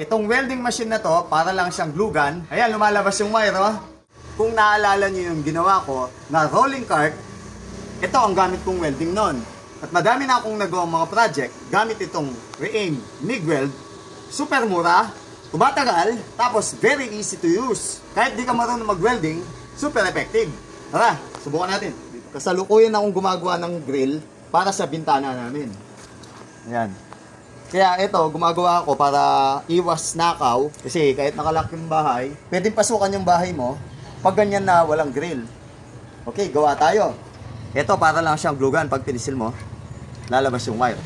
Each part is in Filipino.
Itong welding machine na to, para lang siyang glue gun. Ayan, lumalabas yung wire, oh. Kung naalala nyo yung ginawa ko na rolling cart, ito ang gamit kong welding nun. At madami na akong nagawang mga project gamit itong Re-Aim MIG Weld. Super mura, tumatagal, tapos very easy to use. Kahit di ka marunong mag-welding, super effective. Tara, subukan natin. Kasalukuyan akong gumagawa ng grill para sa bintana namin. Ayan. Kaya ito, gumagawa ako para iwas nakaw. Kasi kahit nakalak yung bahay, pwedeng pasukan yung bahay mo pag ganyan na walang grill. Okay, gawa tayo. Ito, para lang siyang glue gun. Pag pinisil mo, lalabas yung wire.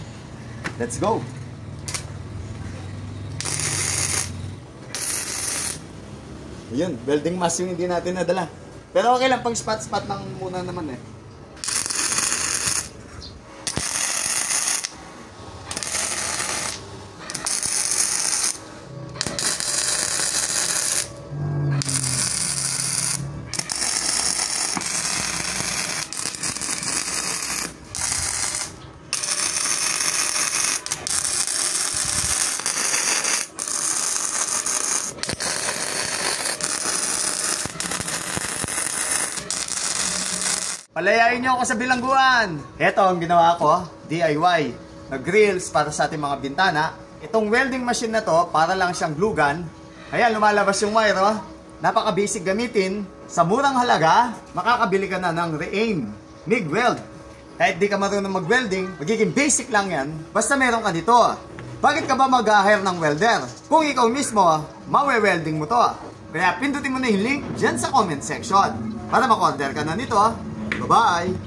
Let's go! Ayun, welding mask yung hindi natin nadala. Pero okay lang, pang spot-spot lang muna naman eh. Palayain nyo ako sa bilangguan. Ito ang ginawa ko, DIY, na grills para sa ating mga bintana. Itong welding machine na to, para lang siyang glue gun. Ayan, lumalabas yung wire, oh. Napaka-basic gamitin. Sa murang halaga, makakabili ka na ng Re-Aim MIG Weld. Kahit di ka marunong mag-welding, magiging basic lang yan. Basta meron ka dito. Bakit ka ba mag-hire ng welder? Kung ikaw mismo, mawe-welding mo to. Kaya pindutin mo na yung link dyan sa comment section para mag-order ka na nito. Bye-bye!